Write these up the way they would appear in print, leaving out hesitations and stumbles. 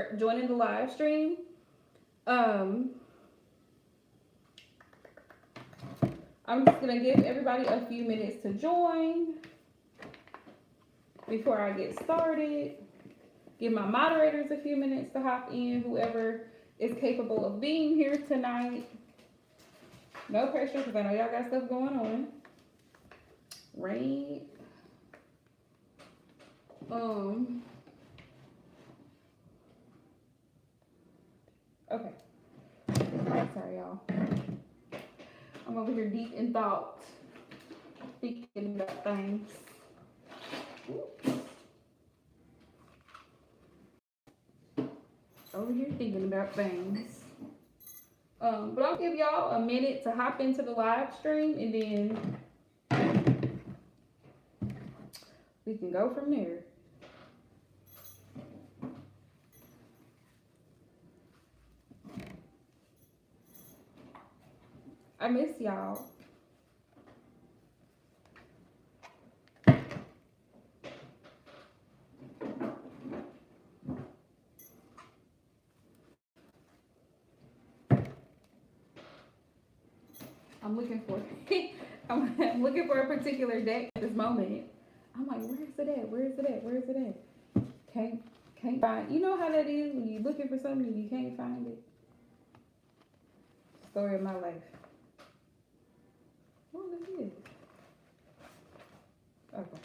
for joining the live stream. I'm just gonna give everybody a few minutes to join before I get started. Give my moderators a few minutes to hop in, whoever is capable of being here tonight. No pressure, because I know y'all got stuff going on. Right. Okay. Sorry, y'all. I'm over here deep in thought, thinking about things. Oops. Over here thinking about things. But I'll give y'all a minute to hop into the live stream, and then we can go from there. I miss y'all. I'm looking for I'm looking for a particular deck at this moment. I'm like, where is it at? Where is it at? Where is it at? Can't find. You know how that is when you're looking for something and you can't find it. Story of my life. What is this? Okay.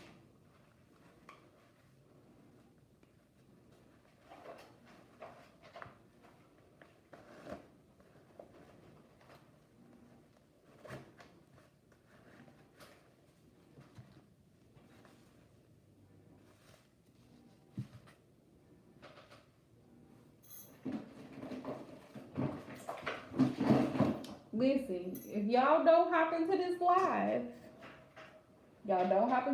Listen, if y'all don't hop into this live, y'all have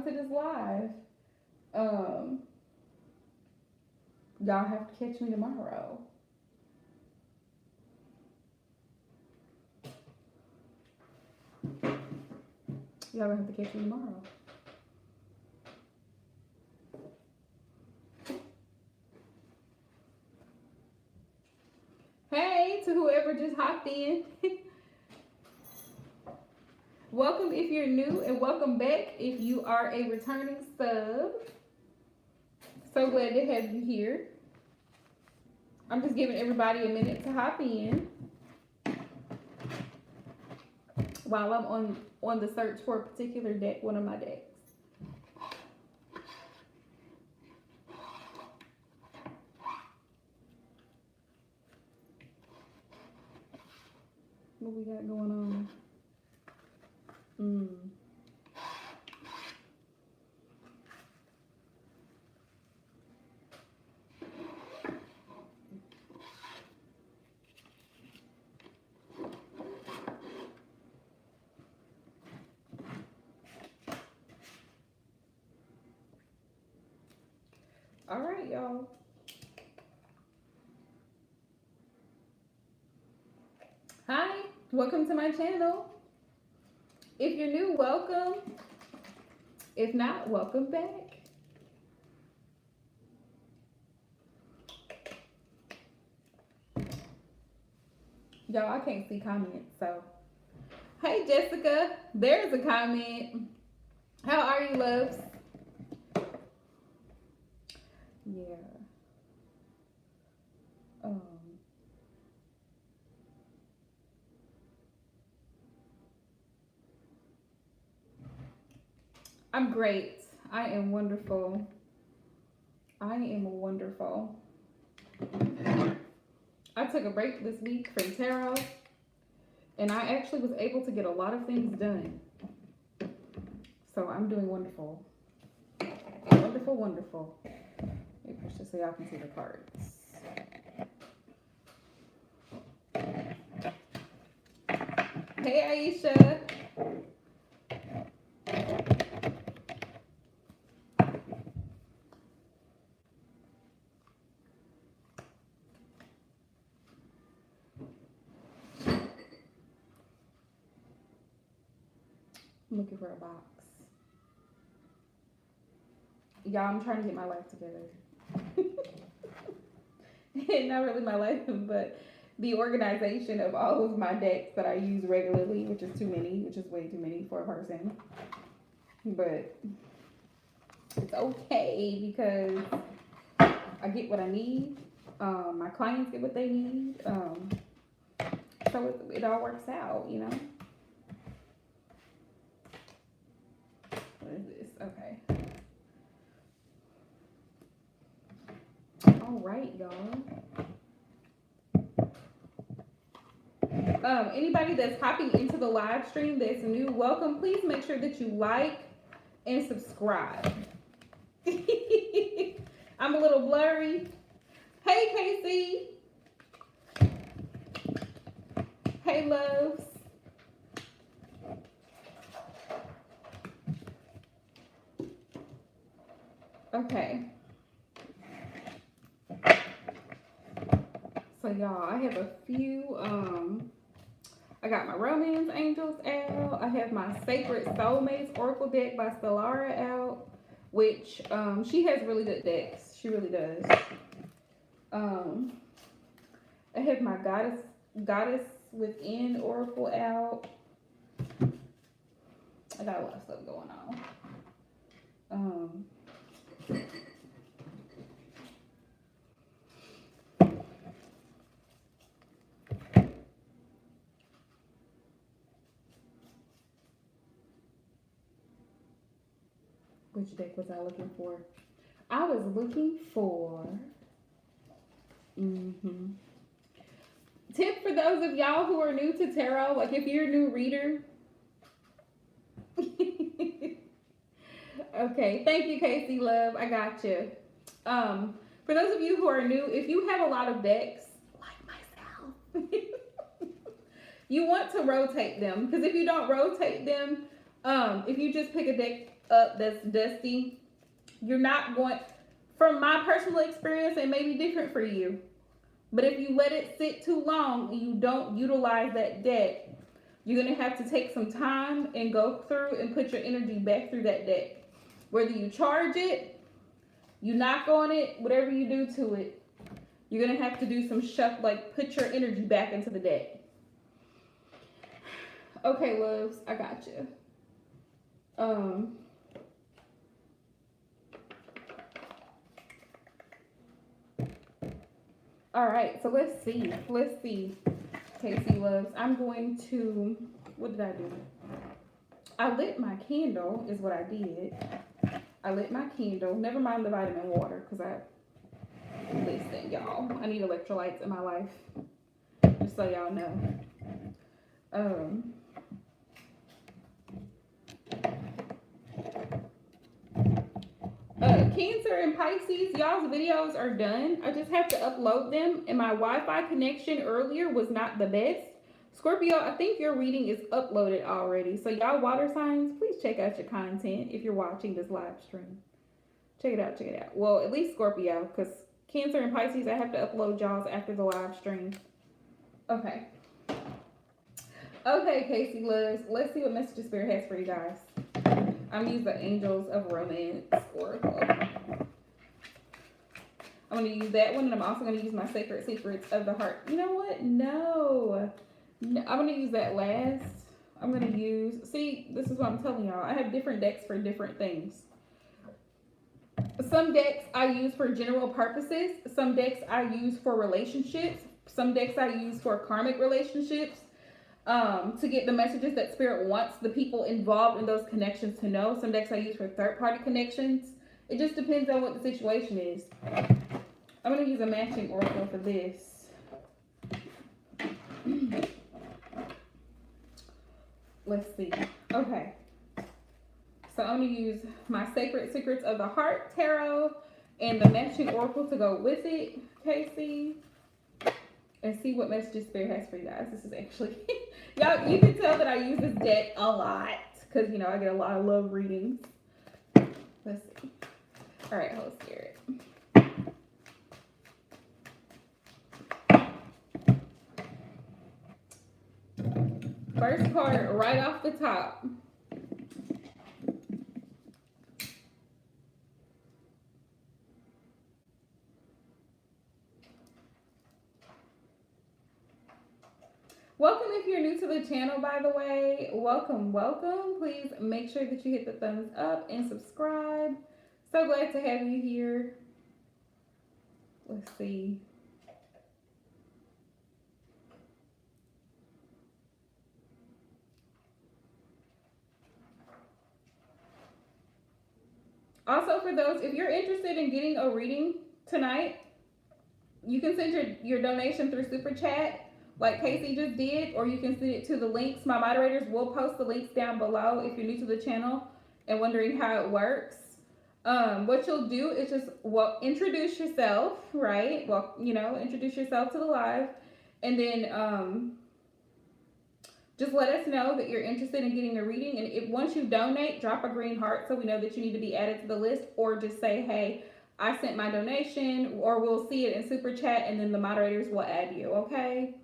to catch me tomorrow. Y'all gonna have to catch me tomorrow. Hey, to whoever just hopped in. Welcome if you're new, and welcome back if you are a returning sub. So glad to have you here. I'm just giving everybody a minute to hop in while I'm on the search for a particular deck, one of my decks. What we got going on? All right, y'all. Hi, welcome to my channel. If you're new, welcome. If not, welcome back. Y'all, I can't see comments, so. Hey, Jessica, there's a comment. How are you, loves? Yeah. I'm great. I am wonderful. I am wonderful. I took a break this week from tarot, and I actually was able to get a lot of things done. So I'm doing wonderful. Wonderful, wonderful. Maybe I should so y'all can see the cards. Hey, Aisha. I'm looking for a box. Y'all, I'm trying to get my life together. not really my life, but the organization of all of my decks that I use regularly, which is too many, which is way too many for a person. But it's okay because I get what I need. My clients get what they need. So it all works out, you know. What is this? Okay. All right, y'all. Anybody that's hopping into the live stream that's new, welcome. Please make sure that you like and subscribe. I'm a little blurry. Hey, Casey. Hey, loves. Okay. So y'all, I have a few, I got my Romance Angels out. I have my Sacred Soulmates Oracle deck by Stellara out, which, she has really good decks. She really does. I have my Goddess Within Oracle out. I got a lot of stuff going on. Which deck was I looking for? I was looking for tip for those of y'all who are new to tarot, like if you're a new reader. Okay, thank you, Casey, love. I got you. For those of you who are new, if you have a lot of decks, like myself, you want to rotate them, because if you don't rotate them, if you just pick a deck up that's dusty, you're not going, from my personal experience, it may be different for you, but if you let it sit too long and you don't utilize that deck, you're going to have to take some time and go through and put your energy back through that deck. Whether you charge it, you knock on it, whatever you do to it, you're going to have to do some shuffle, like put your energy back into the deck. Okay, loves, I got you. All right, so let's see. Casey loves. I'm going to, what did I do? I lit my candle is what I did. I lit my candle. Never mind the vitamin water, because listen, y'all, I need electrolytes in my life. Just so y'all know. Cancer and Pisces, y'all's videos are done. I just have to upload them, and my Wi-Fi connection earlier was not the best. Scorpio, I think your reading is uploaded already. So y'all water signs, please check out your content if you're watching this live stream. Check it out. Well, at least Scorpio, because Cancer and Pisces, I have to upload y'all's after the live stream. Okay. Okay, Casey loves. Let's see what Message Spirit has for you guys. I'm going to use the Angels of Romance Oracle. I'm going to use that one, and I'm also going to use my Sacred Secrets of the Heart. You know what? No, I'm going to use that last. I'm going to use, see, this is what I'm telling y'all. I have different decks for different things. Some decks I use for general purposes. Some decks I use for relationships. Some decks I use for karmic relationships. To get the messages that Spirit wants the people involved in those connections to know. Some decks I use for third-party connections. It just depends on what the situation is. I'm going to use a matching oracle for this. Let's see. Okay. So I'm going to use my Sacred Secrets of the Heart Tarot and the matching oracle to go with it, Casey. And see what messages Spirit has for you guys. This is actually, y'all, you can tell that I use this deck a lot because, you know, I get a lot of love readings. Let's see. All right, Holy Spirit. First card right off the top. Welcome if you're new to the channel, by the way. Welcome, welcome. Please make sure that you hit the thumbs up and subscribe. So glad to have you here. Let's see. Also, for those, if you're interested in getting a reading tonight, you can send your donation through Super Chat like Casey just did, or you can send it to the links. My moderators will post the links down below if you're new to the channel and wondering how it works. What you'll do is just introduce yourself, right? Well, introduce yourself to the live, and then just let us know that you're interested in getting a reading. And if once you donate, drop a green heart so we know that you need to be added to the list, or just say, hey, I sent my donation, or we'll see it in Super Chat and then the moderators will add you, okay?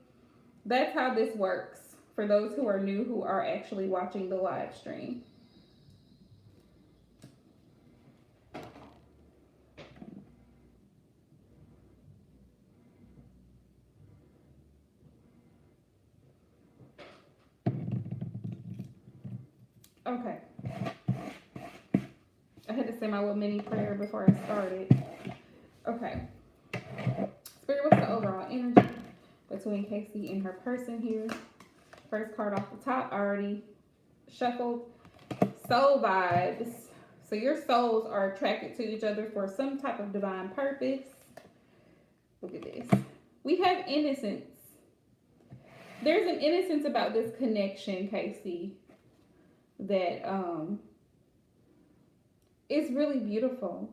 That's how this works for those who are new, who are actually watching the live stream. Okay. I had to say my little mini prayer before I started. Okay. Spirit, what's the overall energy between Casey and her person here? First card off the top, I already shuffled. Soul vibes. So your souls are attracted to each other for some type of divine purpose. Look at this. We have innocence. There's an innocence about this connection, Casey, that is really beautiful.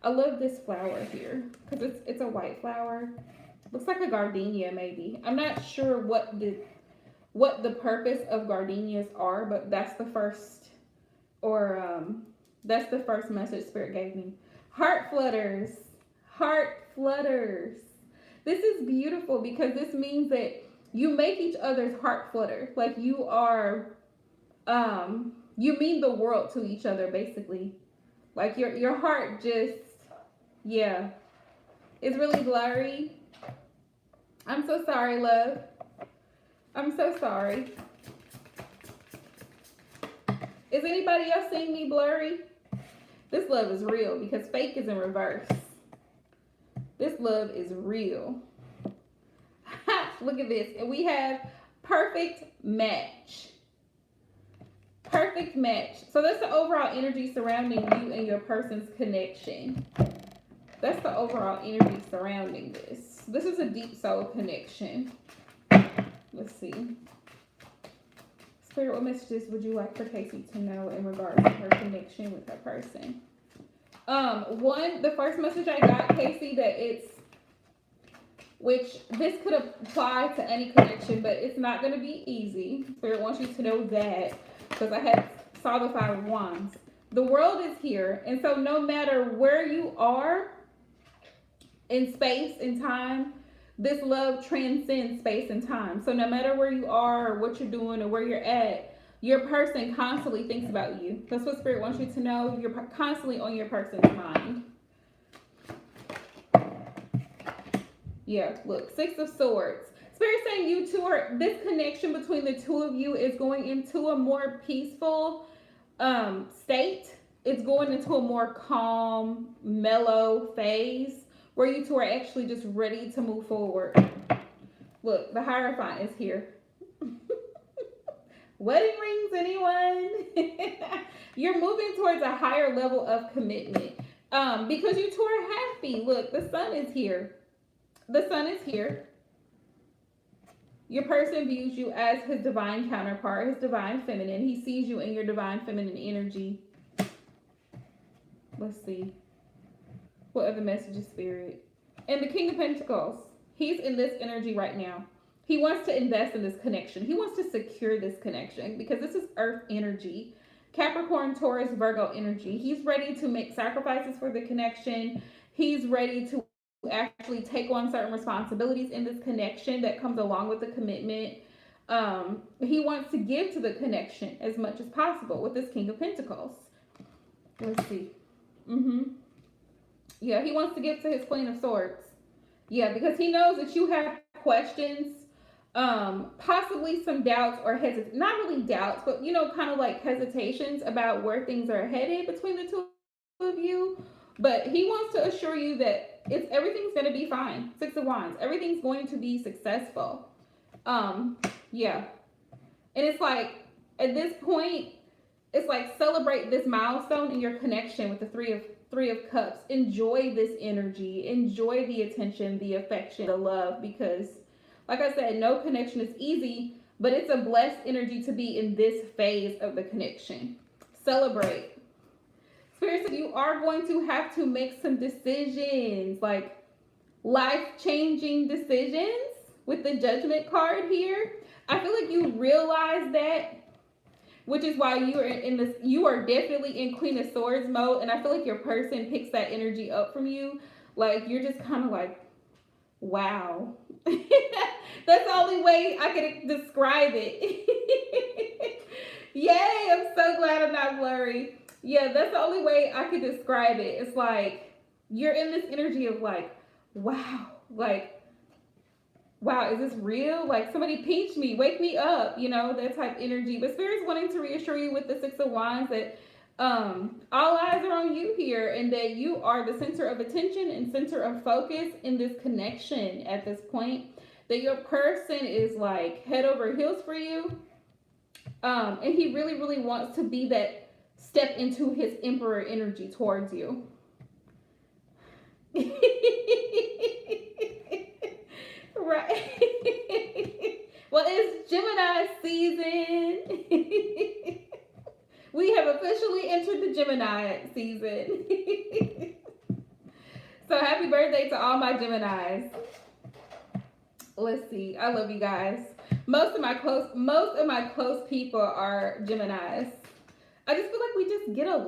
I love this flower here because it's a white flower. Looks like a gardenia, maybe. I'm not sure what the purpose of gardenias are, but that's the first, that's the first message Spirit gave me. Heart flutters. Heart flutters. This is beautiful because this means that you make each other's heart flutter. Like you are, you mean the world to each other, basically. Like your heart just, yeah. It's really blurry. I'm so sorry, love. I'm so sorry. Is anybody else seeing me blurry? This love is real because fake is in reverse. This love is real. Look at this. And we have perfect match. Perfect match. So that's the overall energy surrounding you and your person's connection. That's the overall energy surrounding this. This is a deep soul connection. Let's see. Spirit, what messages would you like for Casey to know in regards to her connection with her person? The first message I got, Casey, which this could apply to any connection, but it's not going to be easy. Spirit wants you to know that, because I saw the Five of Wands. The world is here, and so no matter where you are in space and time, this love transcends space and time. So no matter where you are or what you're doing or where you're at, your person constantly thinks about you. That's what Spirit wants you to know. You're constantly on your person's mind. Yeah, look, Six of Swords. Spirit saying you two this connection between the two of you is going into a more peaceful state. It's going into a more calm, mellow phase where you two are actually just ready to move forward. Look, the Hierophant is here. Wedding rings, anyone? You're moving towards a higher level of commitment because you two are happy. Look, the Sun is here. The Sun is here. Your person views you as his divine counterpart, his divine feminine. He sees you in your divine feminine energy. Let's see. What other messages, Spirit? And the King of Pentacles. He's in this energy right now. He wants to invest in this connection. He wants to secure this connection because this is Earth energy. Capricorn, Taurus, Virgo energy. He's ready to make sacrifices for the connection. He's ready to actually take on certain responsibilities in this connection that comes along with the commitment. He wants to give to the connection as much as possible with this King of Pentacles. Let's see. Yeah, he wants to give to his Queen of Swords. Yeah, because he knows that you have questions Possibly some doubts or not really doubts, but you know, kind of like hesitations about where things are headed between the two of you. But he wants to assure you that everything's going to be fine. Six of Wands, everything's going to be successful. Yeah, and it's like at this point, it's like celebrate this milestone in your connection with the three of cups. Enjoy this energy, enjoy the attention, the affection, the love, because like I said, no connection is easy, but it's a blessed energy to be in this phase of the connection. Celebrate. Spirit said you are going to have to make some decisions, like life-changing decisions with the Judgment card here. I feel like you realize that, which is why you are definitely in Queen of Swords mode, and I feel like your person picks that energy up from you. Like you're just kind of like, wow. That's the only way I could describe it. Yay, I'm so glad I'm not blurry. Yeah, that's the only way I could describe it. It's like you're in this energy of like, wow, is this real? Like somebody pinch me, wake me up, you know, that type energy. But Spirit's wanting to reassure you with the Six of Wands that all eyes are on you here, and that you are the center of attention and center of focus in this connection at this point. That your person is like head over heels for you. And he really, really wants to be that step into his Emperor energy towards you. Right. Well, it's Gemini season. We have officially entered the Gemini season. So happy birthday to all my Geminis. Let's see. I love you guys. Most of my close people are Geminis. I just feel like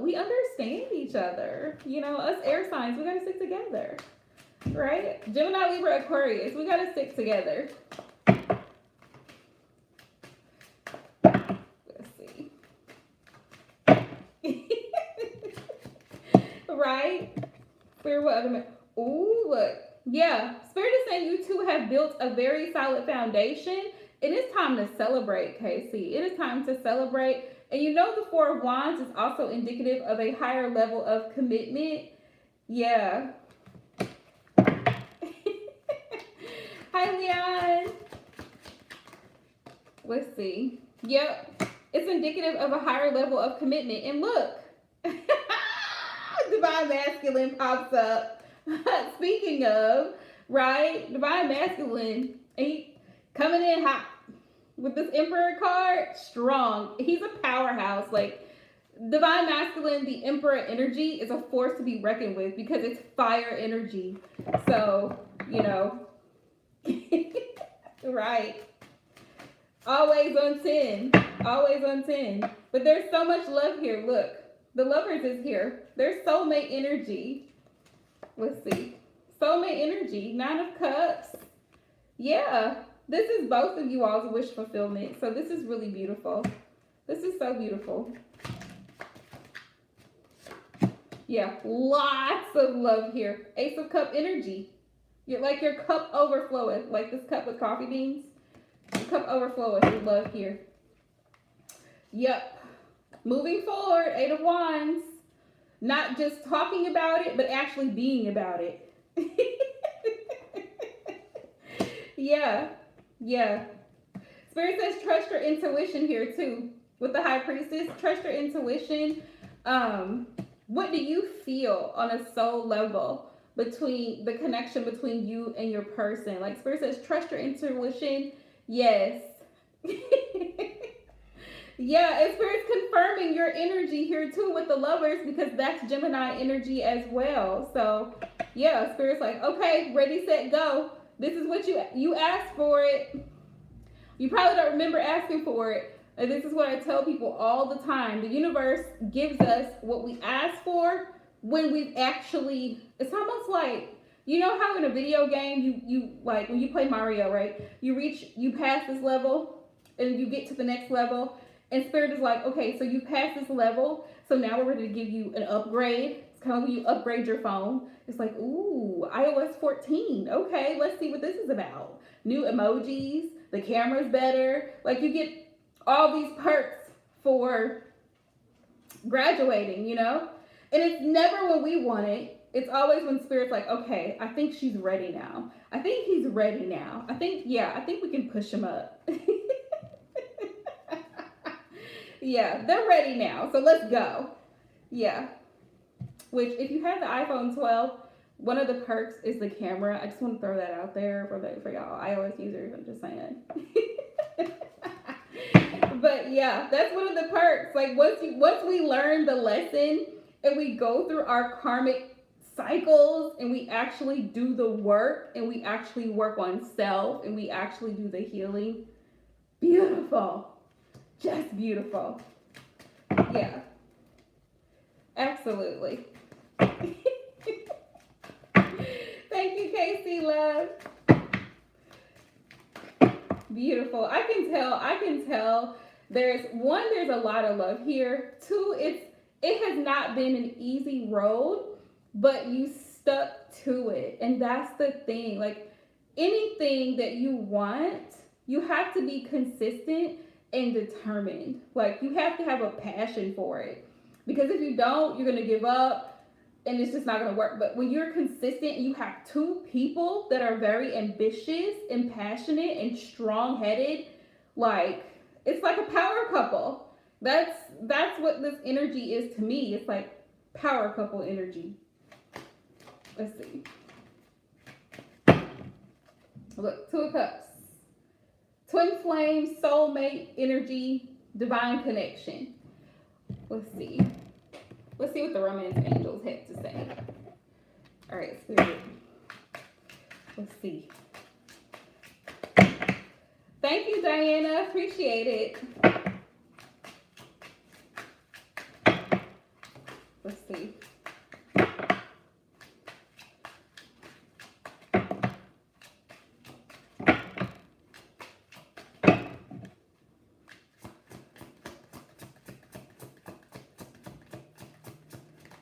we understand each other. You know, us air signs, we gotta stick together. Right? Gemini, Libra, Aquarius, we gotta stick together. Let's see. Right? Spirit, what other? Ooh, look. Yeah, Spirit is saying you two have built a very solid foundation. It is time to celebrate, Casey. It is time to celebrate. And you know the Four of Wands is also indicative of a higher level of commitment. Yeah. Hi, Leon. Let's see. Yep. It's indicative of a higher level of commitment. And look. Divine Masculine pops up. Speaking of, right? Divine Masculine. He coming in hot. With this Emperor card, strong. He's a powerhouse. Like, Divine Masculine, the Emperor energy is a force to be reckoned with because it's fire energy. So, you know. Right. Always on 10. Always on 10. But there's so much love here. Look. The Lovers is here. There's soulmate energy. Let's see. Soulmate energy. 9 of Cups. Yeah. This is both of you all's wish fulfillment. So this is really beautiful. This is so beautiful. Yeah, lots of love here. Ace of Cup energy. You're like your cup overfloweth. Like this cup with coffee beans. The cup overfloweth with love here. Yep. Moving forward, Eight of Wands. Not just talking about it, but actually being about it. Yeah. Yeah. Spirit says trust your intuition here too. With the High Priestess, trust your intuition. What do you feel on a soul level between the connection between you and your person? Like Spirit says, trust your intuition. Yes. Yeah, and Spirit's confirming your energy here too with the Lovers because that's Gemini energy as well. So yeah, Spirit's like, okay, ready, set, go. This is what you asked for it. You probably don't remember asking for it. And this is what I tell people all the time. The universe gives us what we ask for when we've actually, it's almost like, you know how in a video game, you like when you play Mario, right? You pass this level and you get to the next level. And Spirit is like, okay, so you passed this level. So now we're ready to give you an upgrade. It's kind of when you upgrade your phone. It's like, ooh, iOS 14. Okay, let's see what this is about. New emojis, the camera's better. Like, you get all these perks for graduating, you know? And it's never when we want it. It's always when Spirit's like, okay, I think she's ready now. I think he's ready now. I think we can push him up. Yeah, they're ready now. So let's go. Yeah. Which, if you have the iPhone 12, one of the perks is the camera. I just want to throw that out there for y'all iOS users. I'm just saying. But yeah, that's one of the perks. Like, once we learn the lesson and we go through our karmic cycles and we actually do the work and we actually work on self and we actually do the healing, beautiful. Just beautiful. Yeah. Absolutely. Thank you, Casey, love. Beautiful. I can tell there's a lot of love here. Two, it has not been an easy road, but you stuck to it. And that's the thing. Like, anything that you want, you have to be consistent and determined. Like, you have to have a passion for it, because if you don't, you're going to give up and it's just not going to work. But when you're consistent, you have two people that are very ambitious and passionate and strong-headed, like, it's like a power couple. That's what this energy is to me. It's like power couple energy. Let's see. Look, Two of Cups. Twin flame, soulmate energy, divine connection. Let's see. Let's see what the romance angels have to say. All right, Spirit. Let's see. Thank you, Diana. Appreciate it. Let's see.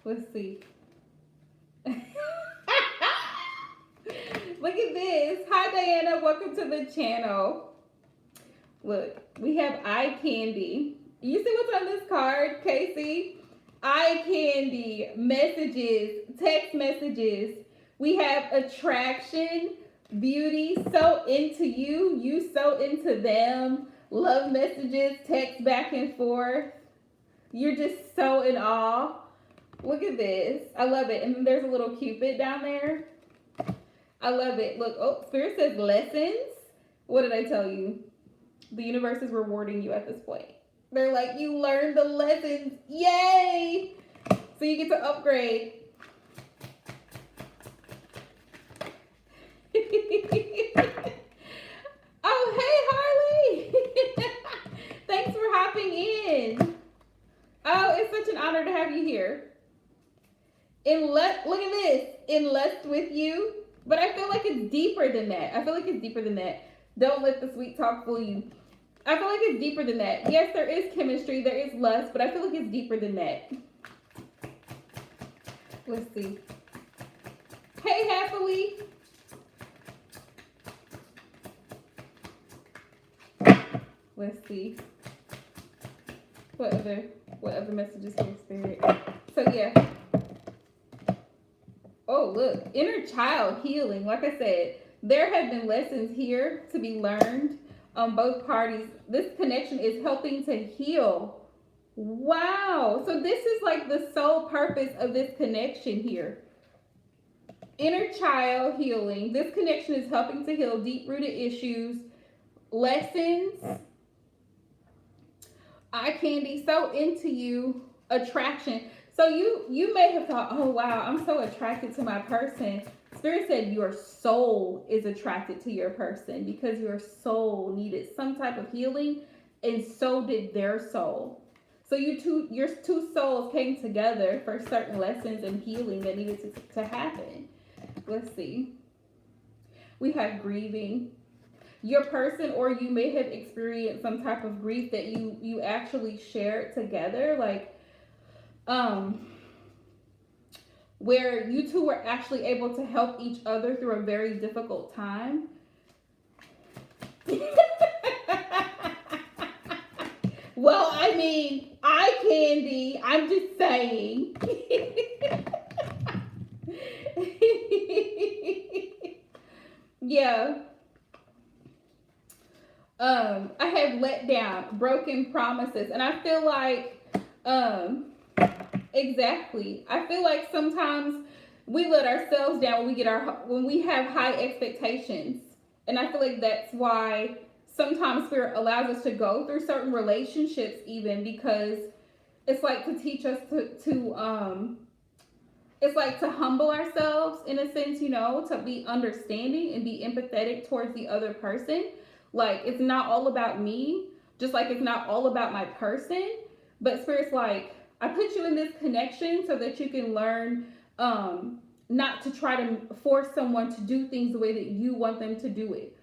Let's see. Look at this. Hi, Diana. Welcome to the channel. Look, we have eye candy. You see what's on this card, Casey? Eye candy, messages, text messages. We have attraction, beauty, so into you, you so into them, love messages, text back and forth. You're just so in awe. Look at this. I love it. And then there's a little Cupid down there. I love it. Look, oh, Spirit says lessons. What did I tell you? The universe is rewarding you at this point. They're like, you learned the lessons. Yay! So you get to upgrade. Oh, hey, Harley. Thanks for hopping in. Oh, it's such an honor to have you here. Look at this. In lust with you. But I feel like it's deeper than that. Don't let the sweet talk fool you. I feel like it's deeper than that. Yes, there is chemistry, there is lust, but I feel like it's deeper than that. Let's see. Hey, Happily. Let's see. What other messages from Spirit? So yeah. Oh, look, inner child healing. Like I said, there have been lessons here to be learned on both parties. This connection is helping to heal. Wow. So this is like the sole purpose of this connection here. Inner child healing. This connection is helping to heal deep-rooted issues, lessons, eye candy, so into you, attraction. So you may have thought, oh wow, I'm so attracted to my person. Spirit said your soul is attracted to your person because your soul needed some type of healing, and so did their soul. So your two souls came together for certain lessons and healing that needed to happen. Let's see. We have grieving. Your person, or you may have experienced some type of grief that you actually shared together, like where you two were actually able to help each other through a very difficult time. Well, I mean, eye candy. I'm just saying. Yeah. I have let down, broken promises, and I feel like, exactly. I feel like sometimes we let ourselves down when we have high expectations, and I feel like that's why sometimes Spirit allows us to go through certain relationships, even because it's like to teach us to it's like to humble ourselves in a sense, to be understanding and be empathetic towards the other person. Like, it's not all about me, just like it's not all about my person. But Spirit's like, I put you in this connection so that you can learn not to try to force someone to do things the way that you want them to do it.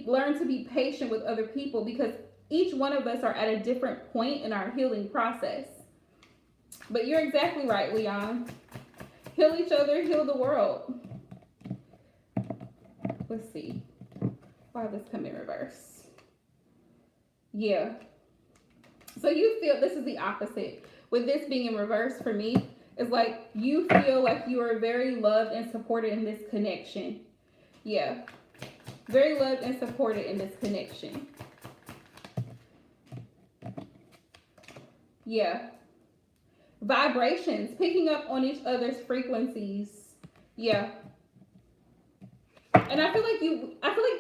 Learn to be patient with other people, because each one of us are at a different point in our healing process. But you're exactly right, Leon. Heal each other, heal the world. Let's see. Why this come in reverse? Yeah. So you feel this is the opposite. With this being in reverse for me, it's like you feel like you are very loved and supported in this connection. Yeah. Very loved and supported in this connection. Yeah. Vibrations, picking up on each other's frequencies. Yeah. And I feel like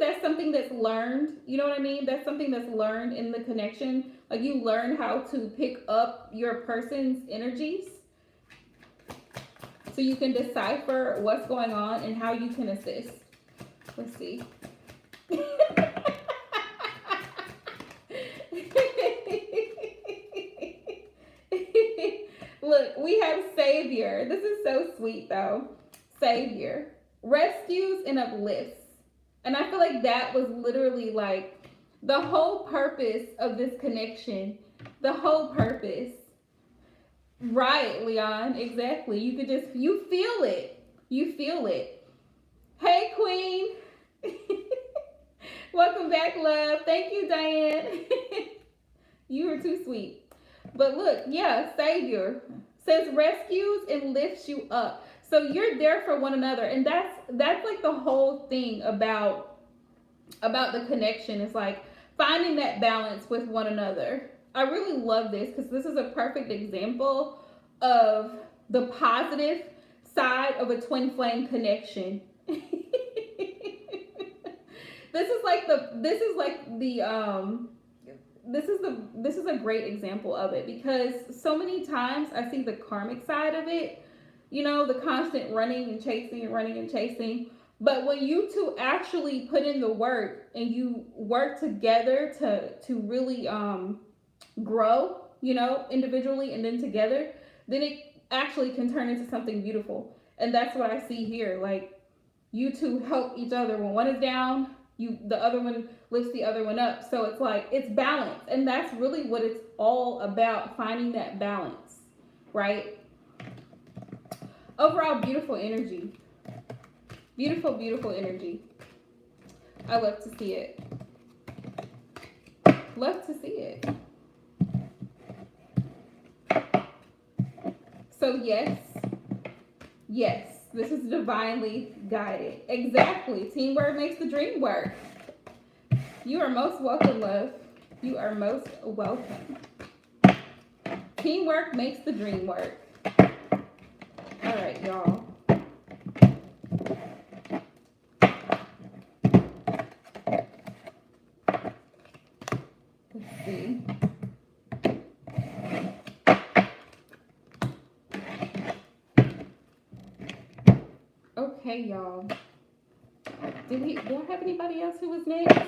that's something that's learned. You know what I mean? That's something that's learned in the connection. Like, you learn how to pick up your person's energies so you can decipher what's going on and how you can assist. Let's see. Look, we have Savior. This is so sweet, though. Savior rescues and uplifts. And I feel like that was literally like the whole purpose of this connection. The whole purpose. Right, Leon, exactly. You feel it. You feel it. Hey, Queen. Welcome back, love. Thank you, Diane. You were too sweet. But look, yeah, Savior says rescues and lifts you up. So you're there for one another. And that's like the whole thing about the connection. It's like finding that balance with one another. I really love this because this is a perfect example of the positive side of a twin flame connection. This is a great example of it, because so many times I see the karmic side of it, the constant running and chasing and running and chasing. But when you two actually put in the work and you work together to really grow, individually and then together, then it actually can turn into something beautiful. And that's what I see here. Like, you two help each other. When one is down, the other one lifts the other one up. So it's like, it's balance. And that's really what it's all about, finding that balance, right? Overall, beautiful energy. Beautiful, beautiful energy. I love to see it. Love to see it. So yes, this is divinely guided. Exactly. Teamwork makes the dream work. You are most welcome, love. You are most welcome. Teamwork makes the dream work. All right, y'all. Let's see. Okay, y'all. Do I have anybody else who was next?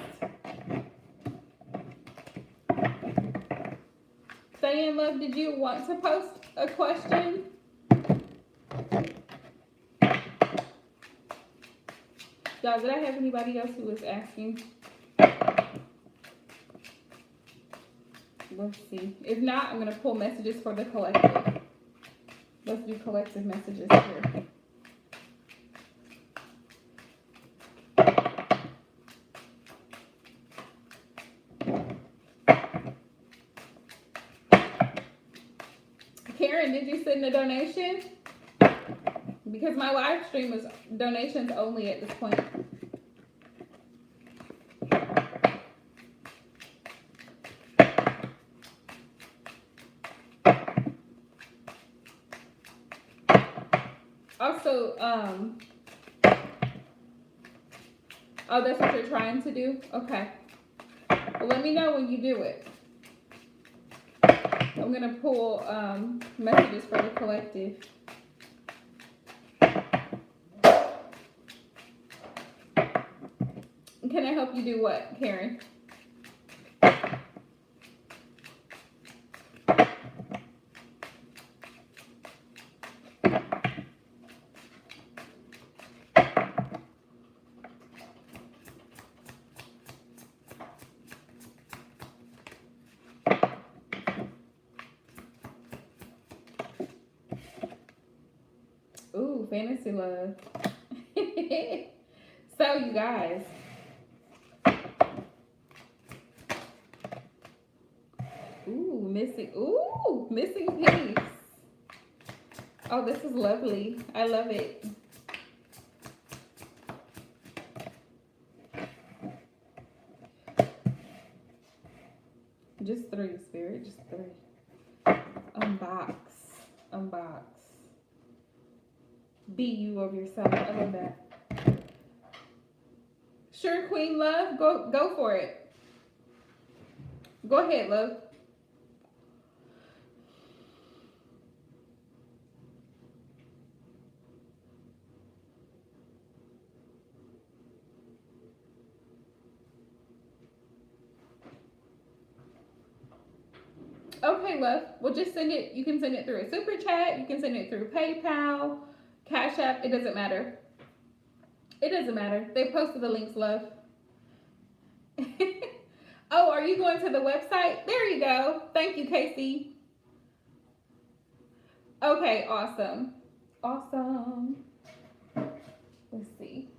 Diane Love, did you want to post a question? Y'all, did I have anybody else who was asking? Let's see. If not, I'm going to pull messages for the collective. Let's do collective messages here. Karen, did you send a donation? Because my live stream is donations only at this point. Also, oh, that's what you're trying to do? Okay. Well, let me know when you do it. I'm going to pull messages for the collective. Can I help you do what, Karen? Ooh, fantasy love. So, you guys. Missing piece. Oh, this is lovely. I love it. Just 3, Spirit. Just 3. Unbox. Be you of yourself. I love that. Sure, Queen Love. Go for it. Go ahead, love. Okay, love. Well, just send it. You can send it through a super chat. You can send it through PayPal, Cash App. It doesn't matter. It doesn't matter. They posted the links, love. Oh, are you going to the website? There you go. Thank you, Casey. Okay, awesome. Awesome. Let's see.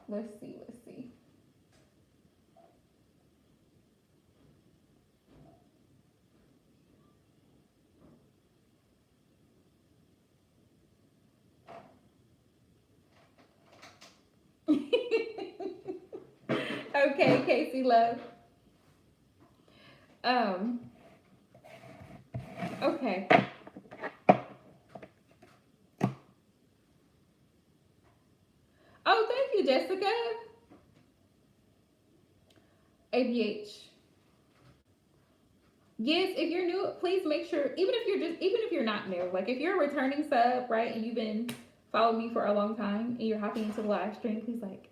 Let's see. Okay, Casey love. Okay. Oh, thank you, Jessica. ABH. Yes, if you're new, please make sure, even if you're not new, like if you're a returning sub, right, and you've been following me for a long time and you're hopping into the live stream, please like.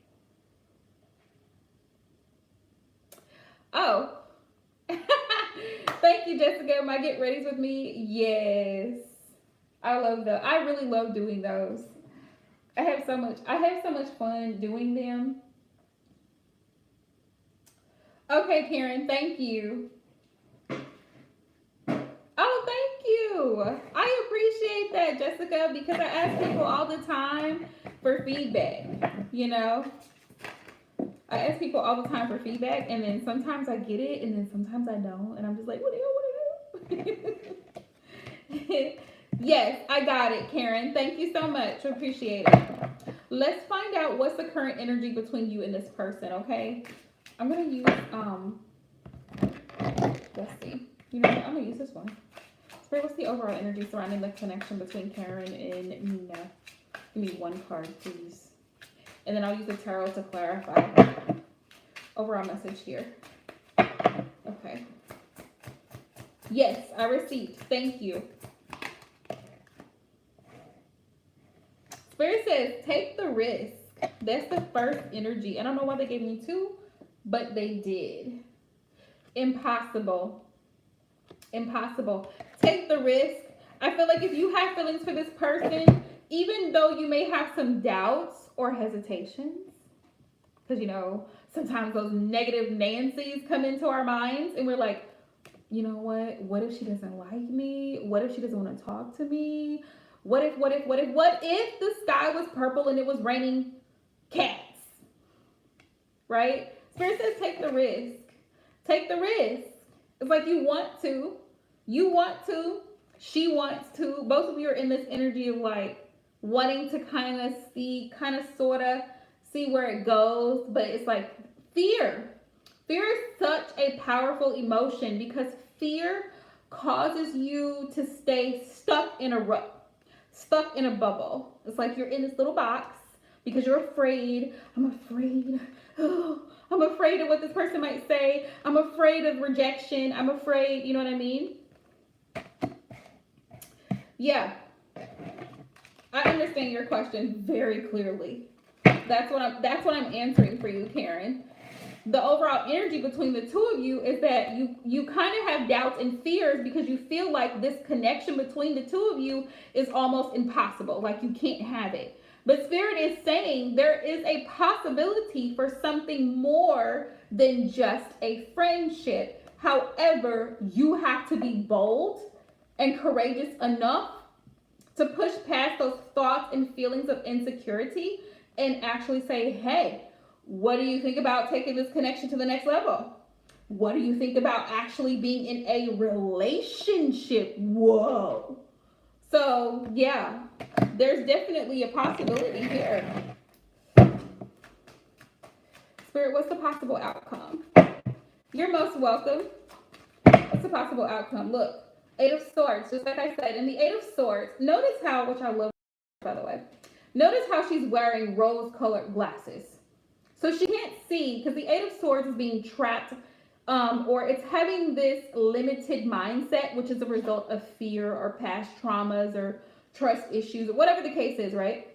Oh. Thank you, Jessica. My get readies with me. Yes. I really love doing those. I have so much fun doing them. Okay, Karen, thank you. Oh, thank you. I appreciate that, Jessica, because I ask people all the time for feedback, you know? I ask people all the time for feedback, and then sometimes I get it, and then sometimes I don't, and I'm just like, what the hell? Yes, I got it, Karen. Thank you so much. Appreciate it. Let's find out what's the current energy between you and this person, okay? I'm going to use, let's see. You know what? I'm going to use this one. Spirit, what's the overall energy surrounding the connection between Karen and Nina? Give me one card, please. And then I'll use the tarot to clarify overall message here. Okay. Yes, I received. Thank you. Spirit says, take the risk. That's the first energy. I don't know why they gave me 2, but they did. Impossible. Impossible. Take the risk. I feel like if you have feelings for this person, even though you may have some doubts or hesitations, because sometimes those negative Nancy's come into our minds and we're like, you know what if she doesn't like me? What if she doesn't want to talk to me? What if the sky was purple and it was raining cats? Right? Spirit says take the risk. Take the risk. It's like you want to, she wants to. Both of you are in this energy of like wanting to kind of sort of see where it goes, but it's like fear. Fear is such a powerful emotion because fear causes you to stay stuck in a rut, stuck in a bubble. It's like you're in this little box because you're afraid. I'm afraid. Oh, I'm afraid of what this person might say. I'm afraid of rejection. I'm afraid, you know what I mean? Yeah. I understand your question very clearly. That's what I'm answering for you, Karen. The overall energy between the two of you is that you kind of have doubts and fears because you feel like this connection between the two of you is almost impossible. Like you can't have it. But Spirit is saying there is a possibility for something more than just a friendship. However, you have to be bold and courageous enough to push past those thoughts and feelings of insecurity and actually say, hey, what do you think about taking this connection to the next level? What do you think about actually being in a relationship? Whoa. So, yeah, there's definitely a possibility here. Spirit, what's the possible outcome? You're most welcome. What's the possible outcome? Look, Eight of Swords, just like I said, in the Eight of Swords, notice how, which I love, by the way, notice how she's wearing rose-colored glasses. So she can't see, because the Eight of Swords is being trapped, or it's having this limited mindset, which is a result of fear or past traumas or trust issues, or whatever the case is, right?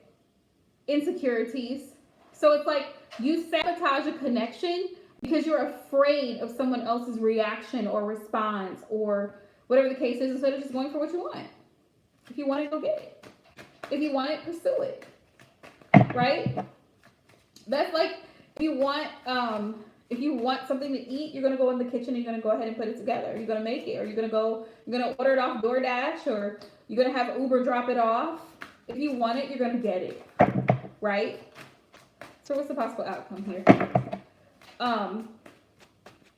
Insecurities. So it's like you sabotage a connection because you're afraid of someone else's reaction or response or whatever the case is, instead of just going for what you want. If you want it, go get it. If you want it, pursue it. Right? That's like if you want something to eat, you're gonna go in the kitchen and you're gonna go ahead and put it together. You're gonna make it, or you're gonna order it off DoorDash, or you're gonna have Uber drop it off. If you want it, you're gonna get it. Right? So what's the possible outcome here?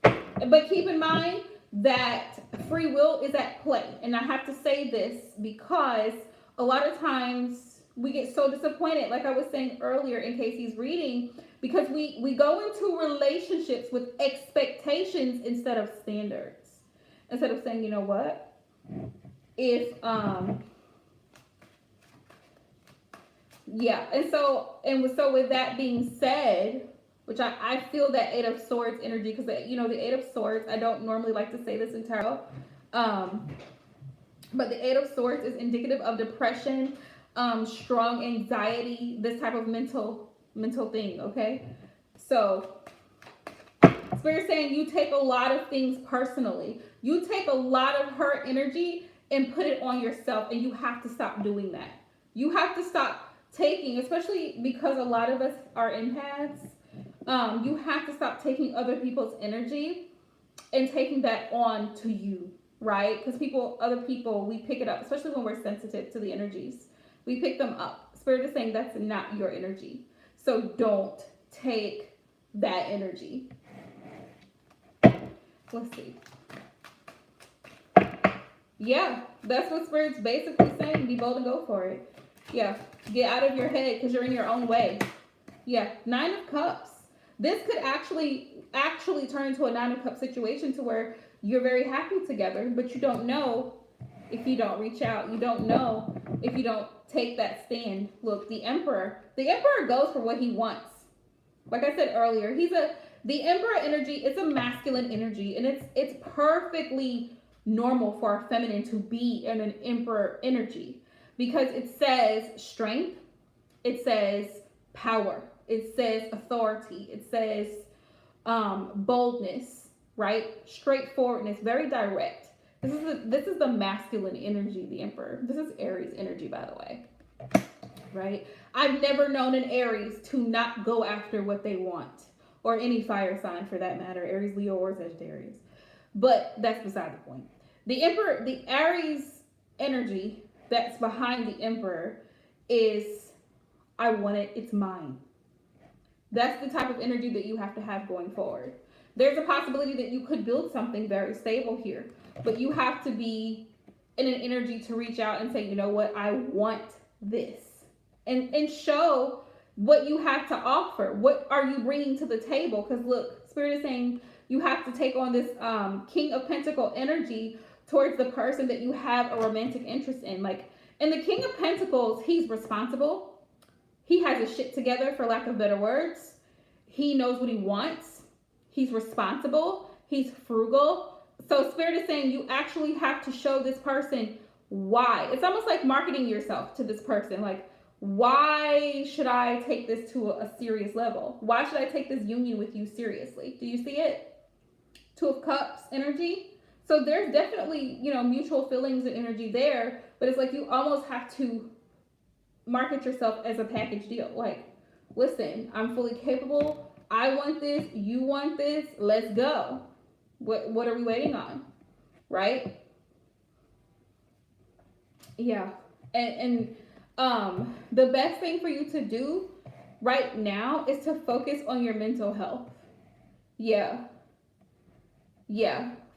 But keep in mind that free will is at play. And I have to say this because a lot of times we get so disappointed, like I was saying earlier in Casey's reading, because we go into relationships with expectations instead of standards. Instead of saying, you know what? If yeah, and so with that being said, which I feel that Eight of Swords energy, because the Eight of Swords, I don't normally like to say this in tarot, but the Eight of Swords is indicative of depression, strong anxiety, this type of mental thing, okay? So Spirit saying you take a lot of things personally. You take a lot of her energy and put it on yourself, and you have to stop doing that. You have to stop taking, especially because a lot of us are empaths, you have to stop taking other people's energy and taking that on to you, right? Because other people, we pick it up, especially when we're sensitive to the energies. We pick them up. Spirit is saying that's not your energy. So don't take that energy. Let's see. Yeah, that's what Spirit's basically saying. Be bold and go for it. Yeah, get out of your head because you're in your own way. Yeah, Nine of Cups. This could actually turn into a Nine of Cups situation to where you're very happy together, but you don't know if you don't reach out. You don't know if you don't take that stand. Look, the Emperor goes for what he wants. Like I said earlier, the Emperor energy, it's a masculine energy, and it's perfectly normal for our feminine to be in an Emperor energy because it says strength, it says power, it says authority, it says boldness, right? Straightforwardness, very direct, This is the masculine energy, the Emperor. This is Aries energy, by the way. Right? I've never known an Aries to not go after what they want, or any fire sign for that matter, Aries, Leo, or Sagittarius. But that's beside the point. The Emperor, the Aries energy that's behind the Emperor is, I want it, it's mine. That's the type of energy that you have to have going forward. There's a possibility that you could build something very stable here, but you have to be in an energy to reach out and say, you know what, I want this. And show what you have to offer. What are you bringing to the table? Because look, Spirit is saying you have to take on this King of Pentacle energy towards the person that you have a romantic interest in. Like, and the King of Pentacles, he's responsible. He has his shit together, for lack of better words. He knows what he wants. He's responsible. He's frugal. So Spirit is saying you actually have to show this person why. It's almost like marketing yourself to this person. Like, why should I take this to a serious level? Why should I take this union with you seriously? Do you see it? Two of Cups energy. So there's definitely, you know, mutual feelings and energy there, but it's like you almost have to market yourself as a package deal. Like, listen, I'm fully capable. I want this. You want this. Let's go. What are we waiting on? Right? Yeah. And the best thing for you to do right now is to focus on your mental health. Yeah.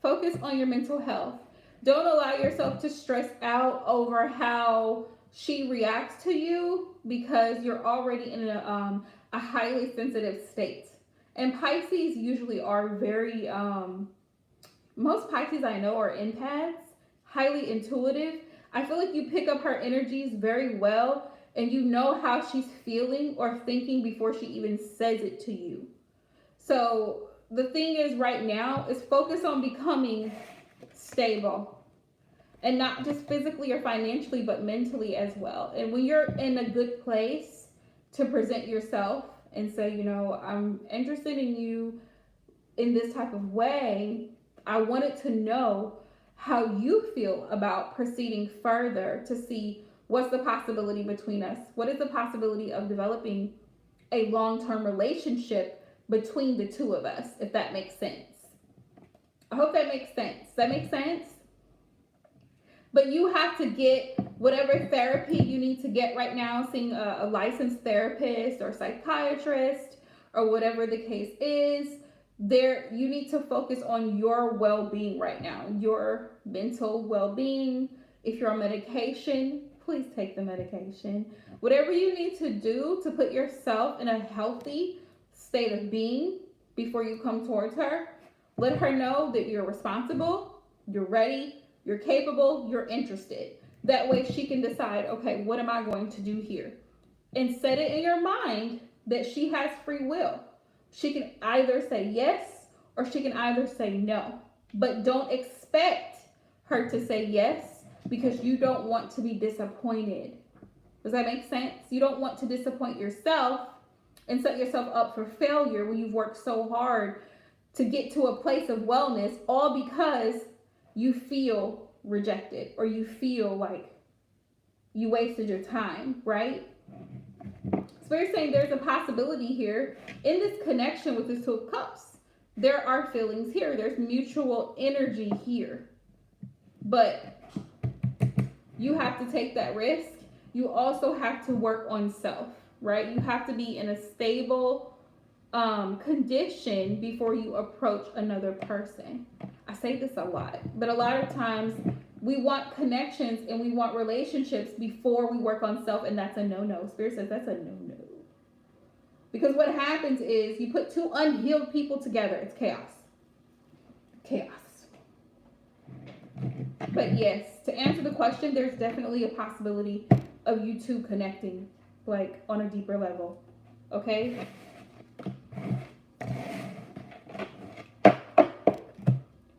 Focus on your mental health. Don't allow yourself to stress out over how she reacts to you, because you're already in a highly sensitive state. And Pisces usually are very, most Pisces I know are empaths, highly intuitive. I feel like you pick up her energies very well, and you know how she's feeling or thinking before she even says it to you. So the thing is right now is focus on becoming stable. And not just physically or financially, but mentally as well. And when you're in a good place to present yourself and say, you know, I'm interested in you in this type of way, I wanted to know how you feel about proceeding further to see what's the possibility between us. What is the possibility of developing a long-term relationship between the two of us, if that makes sense. I hope that makes sense. Does that make sense? But you have to get whatever therapy you need to get right now, seeing a licensed therapist or psychiatrist or whatever the case is. There, you need to focus on your well-being right now, your mental well-being. If you're on medication, please take the medication. Whatever you need to do to put yourself in a healthy state of being before you come towards her. Let her know that you're responsible, you're ready, you're capable, you're interested. That way she can decide, okay, what am I going to do here? And set it in your mind that she has free will. She can either say yes or she can either say no. But don't expect her to say yes because you don't want to be disappointed. Does that make sense? You don't want to disappoint yourself and set yourself up for failure when you've worked so hard to get to a place of wellness, all because you feel rejected or you feel like you wasted your time, right? So you're saying there's a possibility here in this connection with this Two of Cups. There are feelings here. There's mutual energy here. But you have to take that risk. You also have to work on self, right? You have to be in a stable condition before you approach another person. I say this a lot, but a lot of times we want connections and we want relationships before we work on self, and that's a no-no. Spirit says that's a no-no. Because what happens is you put two unhealed people together, it's chaos. Chaos. But yes, to answer the question, there's definitely a possibility of you two connecting, like on a deeper level. Okay?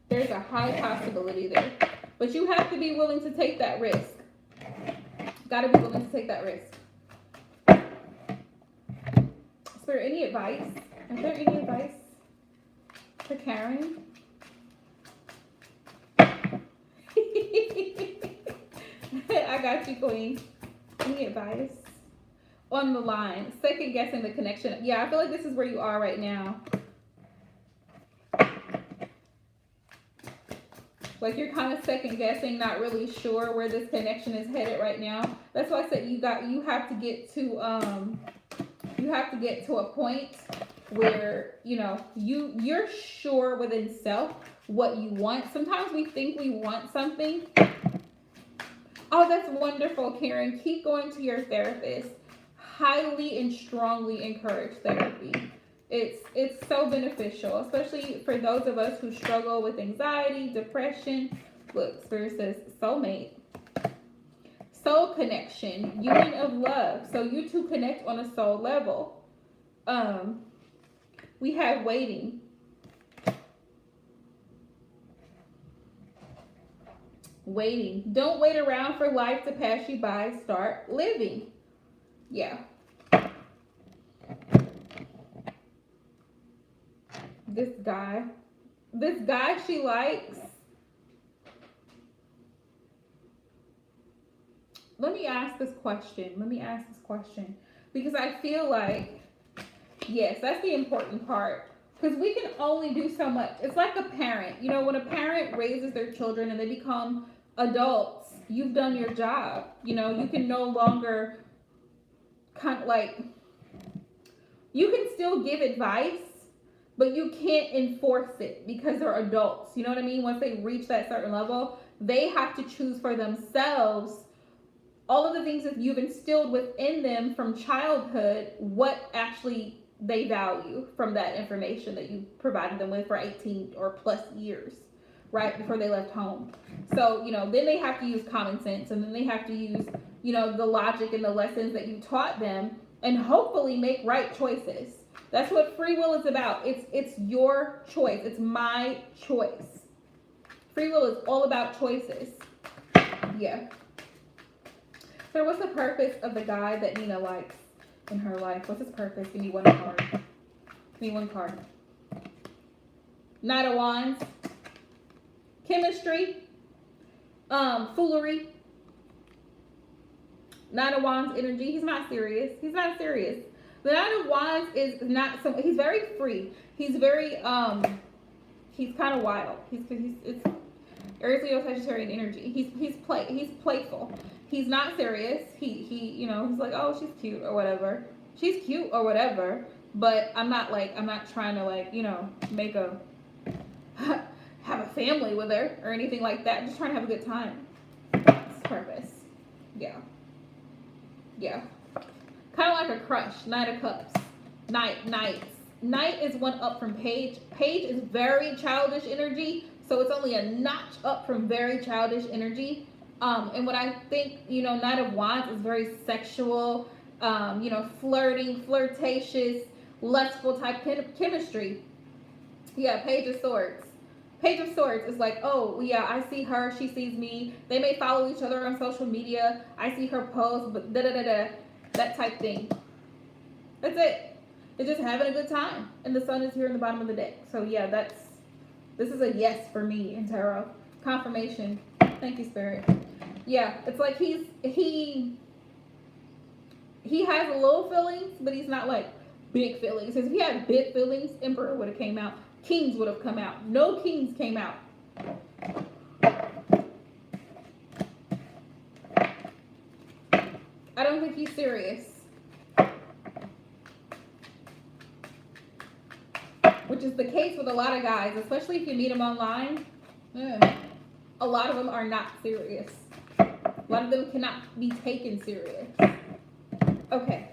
There's a high possibility there. But you have to be willing to take that risk. Got to be willing to take that risk. Spirit, any advice? Is there any advice for Karen? I got you, Queen. Any advice? On the line, second guessing the connection. Yeah, I feel like this is where you are right now. Like you're kind of second guessing, not really sure where this connection is headed right now. That's why I said you have to get to a point where you're sure within self what you want. Sometimes we think we want something. Oh, that's wonderful, Karen. Keep going to your therapist. Highly and strongly encourage therapy. It's so beneficial, especially for those of us who struggle with anxiety, depression. Look, Spirit says soulmate, soul connection, union of love. So you two connect on a soul level. We have waiting. Waiting. Don't wait around for life to pass you by. Start living. Yeah. This guy she likes. Let me ask this question. Because I feel like, yes, that's the important part. Because we can only do so much. It's like a parent. When a parent raises their children and they become adults, you've done your job. You can no longer you can still give advice, but you can't enforce it because they're adults. You know what I mean? Once they reach that certain level, they have to choose for themselves all of the things that you've instilled within them from childhood, what actually they value from that information that you provided them with for 18 or plus years, right, before they left home. So, then they have to use common sense, and then they have to use, the logic and the lessons that you taught them, and hopefully make right choices. That's what free will is about. It's your choice. It's my choice. Free will is all about choices. Yeah. So what's the purpose of the guy that Nina likes in her life? What's his purpose? Give me one card. Give me one card. Knight of Wands. Chemistry. Foolery. Knight of Wands energy. He's not serious. The Knight of Wands is not so. He's very free. He's very he's kind of wild. It's Aries, Leo, Sagittarian energy. He's playful. He's not serious. He's like, oh, she's cute or whatever. She's cute or whatever. But I'm not trying to make have a family with her or anything like that. I'm just trying to have a good time. That's purpose. Yeah. Yeah. Kind of like a crush. Knight of Cups. Knights. Knight is one up from Page. Page is very childish energy. So it's only a notch up from very childish energy. And what I think, Knight of Wands is very sexual, flirting, flirtatious, lustful type chemistry. Yeah, Page of Swords. Page of Swords is like, oh, yeah, I see her, she sees me. They may follow each other on social media. I see her post, but da-da-da-da, that type thing. That's it. It's just having a good time. And the sun is here in the bottom of the deck. So, yeah, this is a yes for me in tarot. Confirmation. Thank you, Spirit. Yeah, it's like he has a little feelings, but he's not like big feelings. Because if he had big feelings, Emperor would have came out. Kings would have come out. No kings came out. I don't think he's serious. Which is the case with a lot of guys, especially if you meet them online. A lot of them are not serious. A lot of them cannot be taken serious. Okay.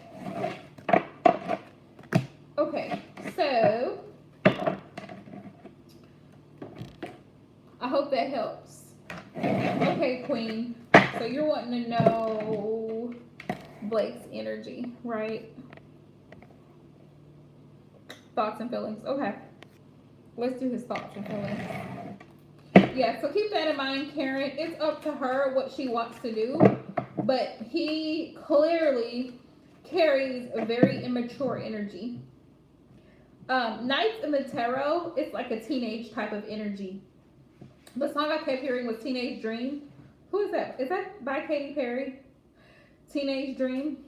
Okay, so I hope that helps. Okay, Queen. So you're wanting to know Blake's energy, right? Thoughts and feelings. Okay. Let's do his thoughts and feelings. Yeah, so keep that in mind, Karen. It's up to her what she wants to do. But he clearly carries a very immature energy. Knights in the tarot, it's like a teenage type of energy. The song I kept hearing was Teenage Dream Who is that? Is that by Katy Perry? Teenage Dream?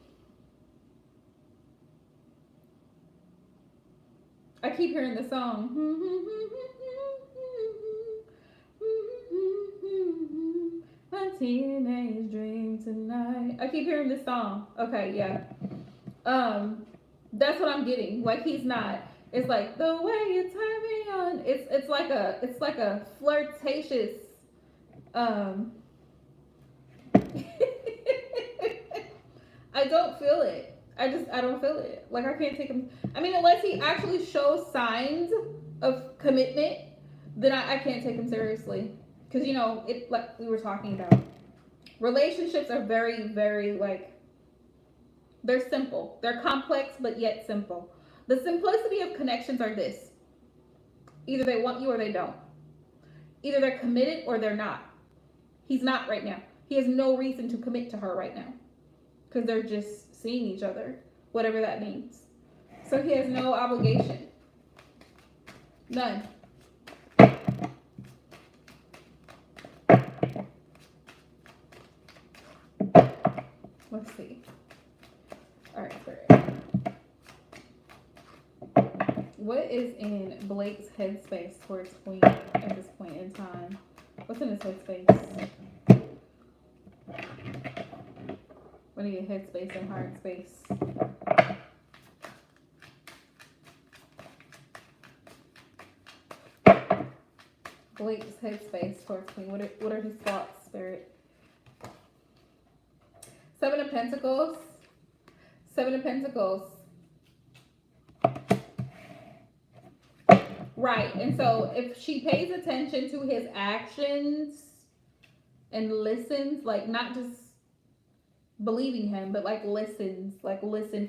I keep hearing the song. My teenage dream tonight. I keep hearing this song. Okay, yeah. That's what I'm getting. Like he's not. It's like the way you turn me on. It's like a flirtatious. I don't feel it. I don't feel it. Like I can't take him. I mean, unless he actually shows signs of commitment, then I can't take him seriously. Because you know, it like we were talking about, relationships are very, very like they're simple. They're complex but yet simple. The simplicity of connections are this: either they want you or they don't. Either they're committed or they're not. He's not right now. He has no reason to commit to her right now because they're just seeing each other, whatever that means. So he has no obligation. None. Let's see. All right, what is in Blake's headspace towards Queen at this point in time? What's in his headspace? What are your headspace and heart space? Blake's headspace towards Queen. What are his thoughts, Spirit? Seven of Pentacles. Seven of Pentacles. Right. And so if she pays attention to his actions and listens, like not just believing him, but like listen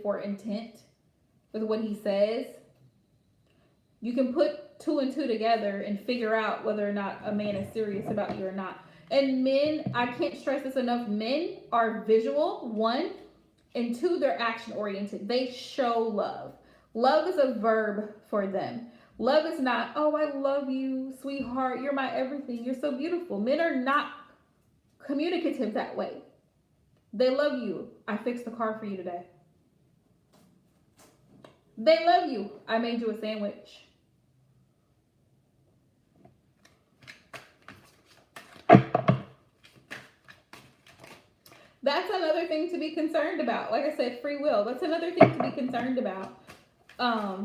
for intent with what he says, you can put two and two together and figure out whether or not a man is serious about you or not. And men, I can't stress this enough, men are visual, one, and two, they're action oriented. They show love. Love is a verb for them. Love is not, oh, I love you, sweetheart, you're my everything, you're so beautiful. Men are not communicative that way. They love you. I fixed the car for you today. They love you. I made you a sandwich. That's another thing to be concerned about. Like I said, free will. That's another thing to be concerned about. I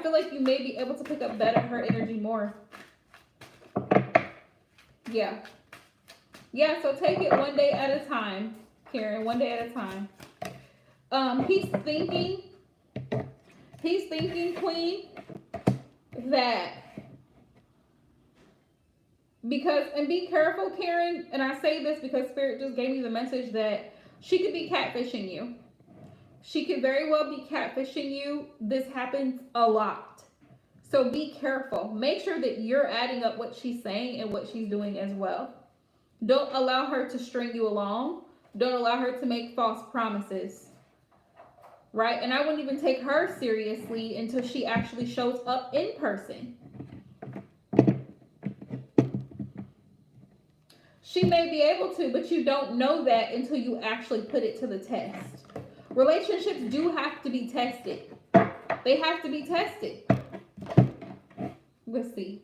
feel like you may be able to pick up better her energy more. Yeah. Yeah, so take it one day at a time, Karen. One day at a time. He's thinking, Queen, that because, and be careful, Karen, and I say this because Spirit just gave me the message that she could be catfishing you. She could very well be catfishing you. This happens a lot. So be careful. Make sure that you're adding up what she's saying and what she's doing as well. Don't allow her to string you along. Don't allow her to make false promises. Right? And I wouldn't even take her seriously until she actually shows up in person. She may be able to, but you don't know that until you actually put it to the test. Relationships do have to be tested. They have to be tested. Let's see.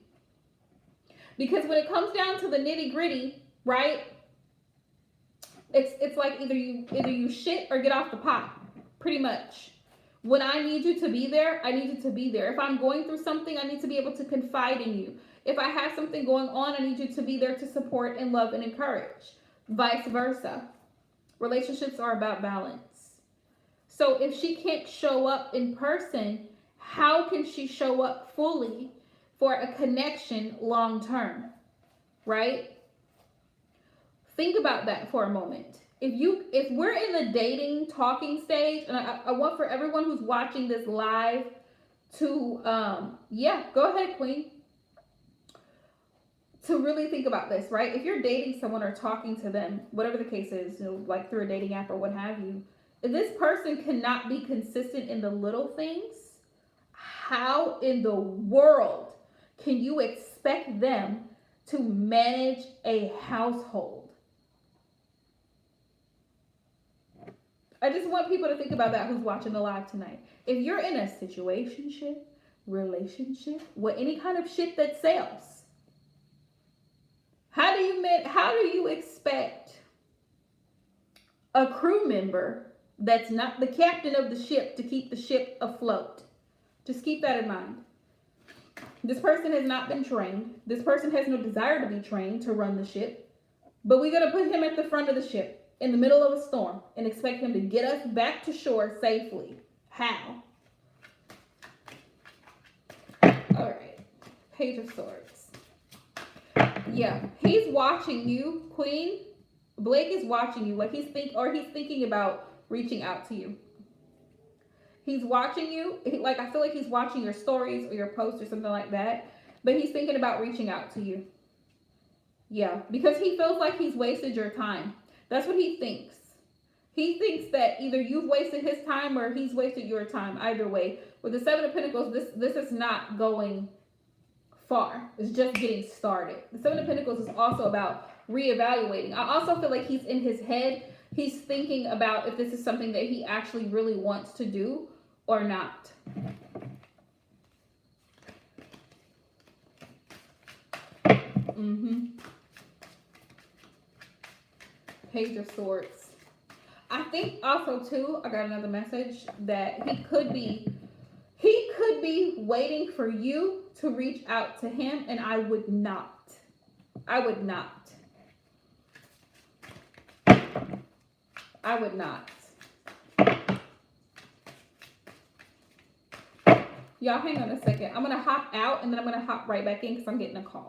Because when it comes down to the nitty gritty, right? It's like either you shit or get off the pot. Pretty much. When I need you to be there, I need you to be there. If I'm going through something, I need to be able to confide in you. If I have something going on, I need you to be there to support and love and encourage. Vice versa. Relationships are about balance. So if she can't show up in person, how can she show up fully for a connection long term? Right? Think about that for a moment. If we're in the dating, talking stage, and I want for everyone who's watching this live to, go ahead, Queen. To really think about this, right? If you're dating someone or talking to them, whatever the case is, like through a dating app or what have you, if this person cannot be consistent in the little things, how in the world can you expect them to manage a household? I just want people to think about that who's watching the live tonight. If you're in a situationship, relationship, with any kind of shit that sells, how do you expect a crew member that's not the captain of the ship to keep the ship afloat? Just keep that in mind. This person has not been trained. This person has no desire to be trained to run the ship. But we're going to put him at the front of the ship in the middle of a storm and expect him to get us back to shore safely. How? All right. Page of Swords. Yeah, he's watching you, Queen. Blake is watching you. Like he's thinking about reaching out to you. He's watching you. I feel like he's watching your stories or your posts or something like that. But he's thinking about reaching out to you. Yeah, because he feels like he's wasted your time. That's what he thinks. He thinks that either you've wasted his time or he's wasted your time. Either way. With the Seven of Pentacles, this is not going far. It's just getting started. The Seven of Pentacles is also about reevaluating. I also feel like he's in his head. He's thinking about if this is something that he actually really wants to do or not. Page of Swords. I think also too, I got another message that he could be waiting for you to reach out to him, and I would not. I would not. Y'all hang on a second. I'm going to hop out and then I'm going to hop right back in because I'm getting a call.